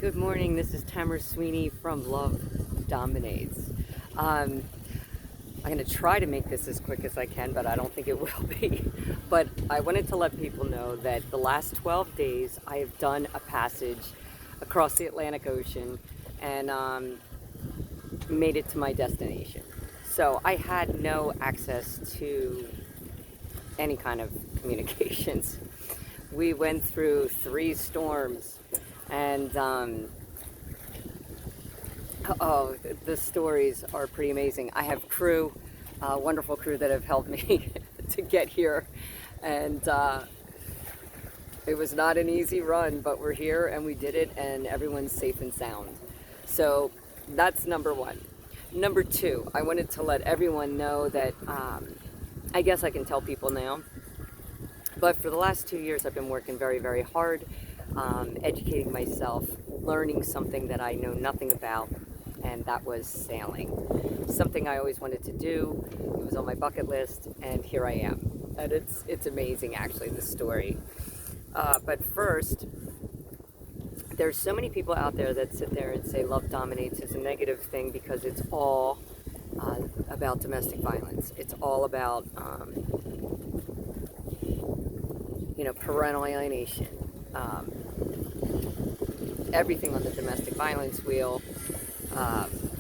Good morning. This is Tamara Sweeney from Love Dominates. I'm going to try to make this as quick as I can, but I don't think it will be. But I wanted to let people know that the last 12 days I have done a passage across the Atlantic Ocean and made it to my destination. So I had no access to any kind of communications. We went through 3 storms and the stories are pretty amazing. I have crew, wonderful crew that have helped me to get here, and it was not an easy run, but we're here and we did it, and everyone's safe and sound. So that's number one. Number two, I wanted to let everyone know that I guess I can tell people now, but for the last 2 years I've been working very, very hard, educating myself, learning something that I know nothing about, and that was sailing. Something I always wanted to do. It was on my bucket list, and here I am. And it's amazing, actually, the story. But first, there's so many people out there that sit there and say love dominates is a negative thing because it's all about domestic violence. It's all about parental alienation, everything on the domestic violence wheel,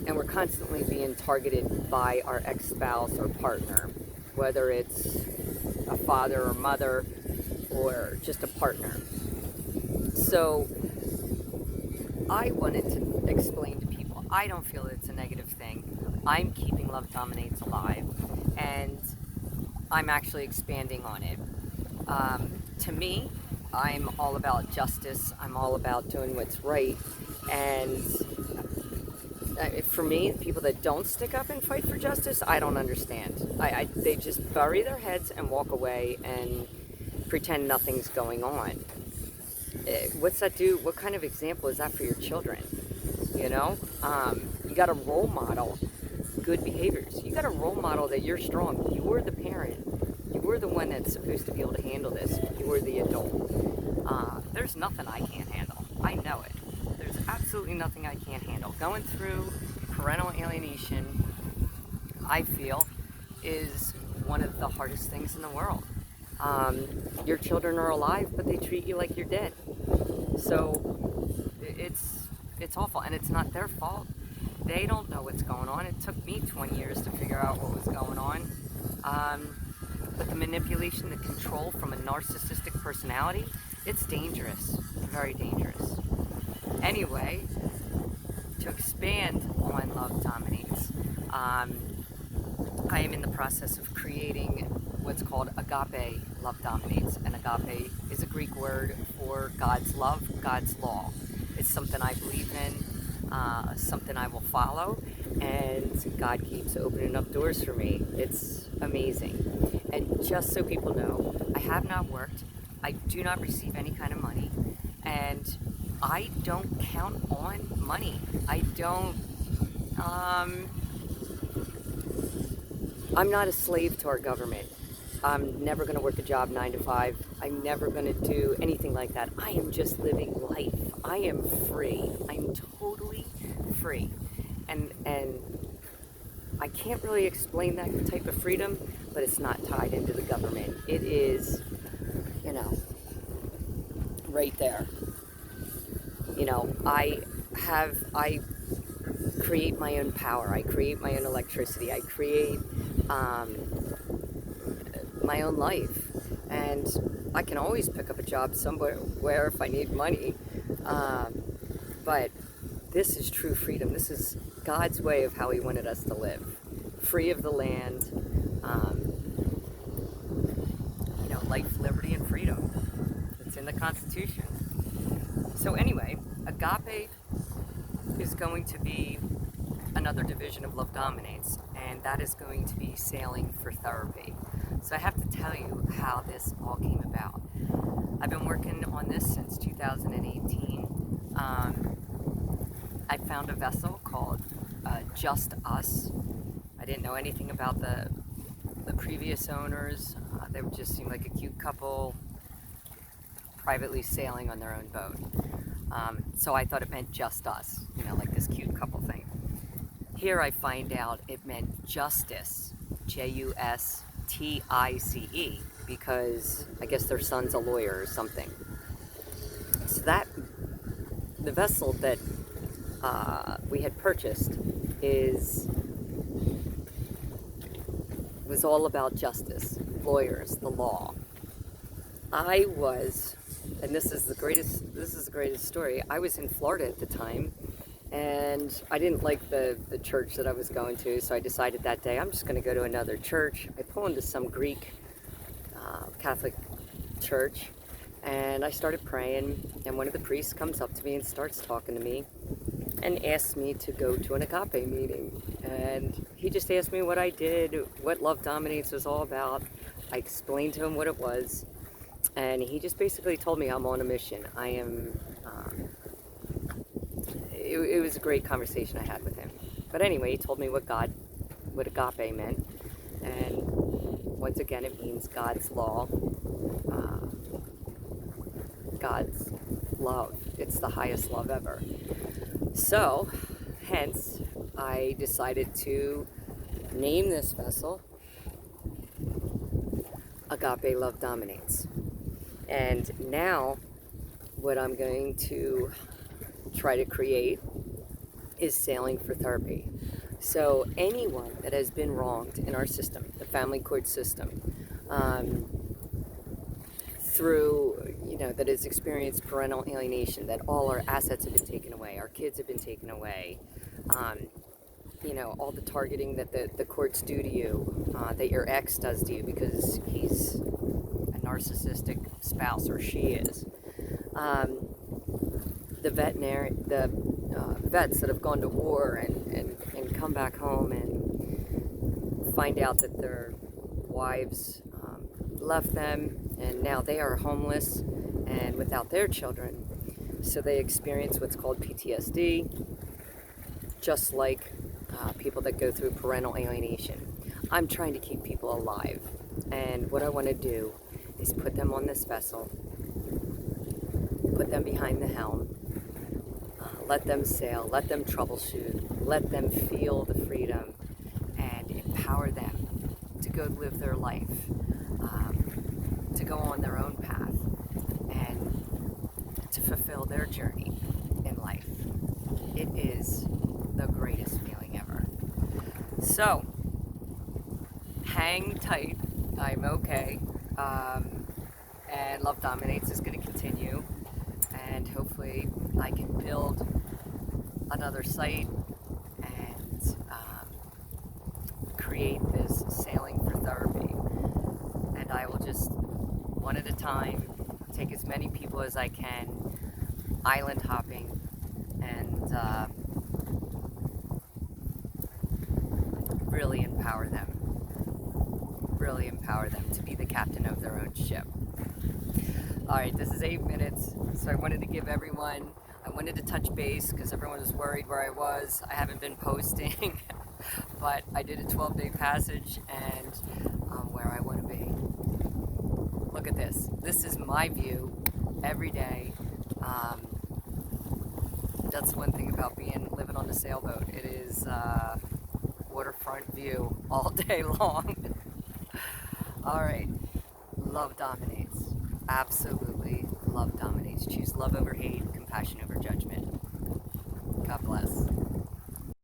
and we're constantly being targeted by our ex-spouse or partner, whether it's a father or mother or just a partner. So I wanted to explain to people, I don't feel it's a negative thing. I'm keeping Love Dominates alive, and I'm actually expanding on it. To me, I'm all about justice. I'm all about doing what's right. And for me, people that don't stick up and fight for justice, I don't understand. They just bury their heads and walk away and pretend nothing's going on. What's that do? What kind of example is that for your children? You got to role model good behaviors. You got to role model that you're strong. You're the parent. You're the one that's supposed to be able to handle this. You're the adult. There's nothing I can't handle. I know it. There's absolutely nothing I can't handle. Going through parental alienation, I feel, is one of the hardest things in the world. Your children are alive, but they treat you like you're dead. So it's awful, and it's not their fault. They don't know what's going on. It took me 20 years to figure out what was going on. But the manipulation, the control from a narcissistic personality, it's dangerous, very dangerous. Anyway, to expand on Love Dominates, I am in the process of creating what's called Agape Love Dominates. And Agape is a Greek word for God's love, God's law. It's something I believe in, something I will follow, and God keeps opening up doors for me. It's amazing. And just so people know, I have not worked, I do not receive any kind of money, and I don't count on money. I'm not a slave to our government. I'm never going to work a job 9 to 5. I'm never going to do anything like that. I am just living life. I am free. I'm totally free. And I can't really explain that type of freedom, but it's not tied into the government. It is, right there. I create my own power. I create my own electricity. I create my own life. And I can always pick up a job somewhere if I need money. But this is true freedom. This is God's way of how He wanted us to live. Free of the land, life, liberty, and freedom. It's in the Constitution. So anyway, Agape is going to be another division of Love Dominates, and that is going to be sailing for therapy. So I have to tell you how this all came about. I've been working on this since 2018. I found a vessel called Just Us. I didn't know anything about the previous owners. They just seemed like a cute couple, privately sailing on their own boat. So I thought it meant just us, you know, like this cute couple thing. Here I find out it meant justice, Justice, because I guess their son's a lawyer or something. So that, the vessel that we had purchased was all about justice, lawyers, the law. I was, and this is the greatest story. I was in Florida at the time, and I didn't like the church that I was going to, so I decided that day I'm just going to go to another church. I pull into some Greek Catholic church, and I started praying, and one of the priests comes up to me and starts talking to me and asks me to go to an Agape meeting. And he just asked me what I did, what Love Dominates was all about. I explained to him what it was, and he just basically told me I'm on a mission. I am, it was a great conversation I had with him. But anyway, he told me what Agape meant, and once again it means God's law, God's love. It's the highest love ever. So, hence, I decided to name this vessel Agape Love Dominates. And now, what I'm going to try to create is Sailing for Therapy. So anyone that has been wronged in our system, the family court system, through, you know, that has experienced parental alienation, that all our assets have been taken away, our kids have been taken away, you know, all the targeting that the courts do to you, that your ex does to you because he's a narcissistic spouse, or she is. The vets that have gone to war and come back home and find out that their wives left them, and now they are homeless and without their children. So they experience what's called PTSD, just like people that go through parental alienation. I'm trying to keep people alive, and what I want to do is put them on this vessel, put them behind the helm, let them sail, let them troubleshoot, let them feel the freedom, and empower them to go live their life, to go on their own path, and to fulfill their journey in life. It is the greatest feeling ever. So, hang tight. I'm okay. And Love Dominates is going to continue. And hopefully I can build another site and create this Sailing for Therapy. And I will just, one at a time, take as many people as I can, island hopping, and really empower them to be the captain of their own ship. Alright, this is 8 minutes, so I wanted to give everyone, I wanted to touch base because everyone was worried where I was. I haven't been posting, but I did a 12-day passage, and I'm where I want to be. Look at this. This is my view every day. That's one thing about living on a sailboat. It is waterfront view all day long. Alright, love dominates. Absolutely, love dominates. Choose love over hate, compassion over judgment. God bless.